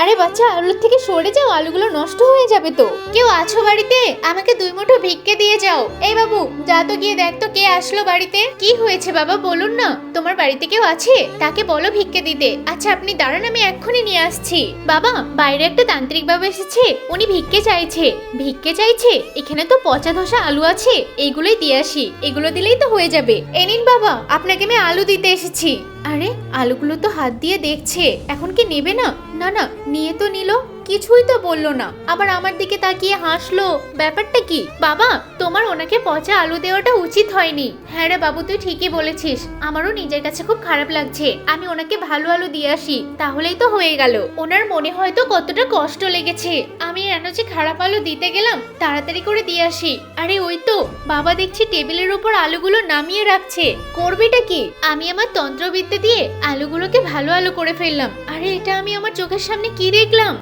আরে বাচ্চা, আলুর থেকে সরে যাও, আলুগুলো নষ্ট হয়ে যাবে তো। কেউ আছো বাড়িতে? আমাকে 2 মুঠো ভিক্ষে দিয়ে যাও। এই বাবু, যা তো গিয়ে দেখ তো কে আসলো বাড়িতে। কি হয়েছে বাবা, বলুন না। তোমার বাড়িতে কেউ আছে? তাকে বলো ভিক্ষে দিতে। আচ্ছা আপনি দাঁড়ান, আমি এক্ষুনি নিয়ে আসছি। বাবা, বাইরে একটা তান্ত্রিক বাবা এসেছে, উনি ভিক্ষে চাইছে। ভিক্ষে চাইছে? এখানে তো পচা ধোসা আলু আছে, এইগুলোই দিয়ে আসি। এগুলো দিলেই তো হয়ে যাবে। এ নিন বাবা, আপনাকে আমি আলু দিতে এসেছি। আরে, আলুগুলো তো হাত দিয়ে দেখছে, এখন কি নেবে না? না না, নিয়ে তো নিল, কিছুই তো বললো না, আবার আমার দিকে তাকিয়ে হাসলো। ব্যাপারটা কি? বাবা, তোমার ওনাকে পচা আলু দেওয়াটা উচিত হয়নি। হ্যাঁ রে বাবু, তুই ঠিকই বলেছিস, আমারও নিজের কাছে খুব খারাপ লাগছে। আমি ওনাকে ভালো আলু দিয়ে আসি, তাহলেই তো হয়ে গেল। ওনার মনে হয়তো কতটা কষ্ট লেগেছে। আমি কেন যে খারাপ আলু দিতে গেলাম, তাড়াতাড়ি করে দিয়ে আসি। আরে ওই তো বাবা, দেখছি টেবিলের উপর আলুগুলো নামিয়ে রাখছে। করবেটা কি? আমি আমার তন্ত্রবিদ্যা দিয়ে আলুগুলোকে ভালো আলু করে ফেললাম। আরে এটা আমি আমার চোখের সামনে কি দেখলাম?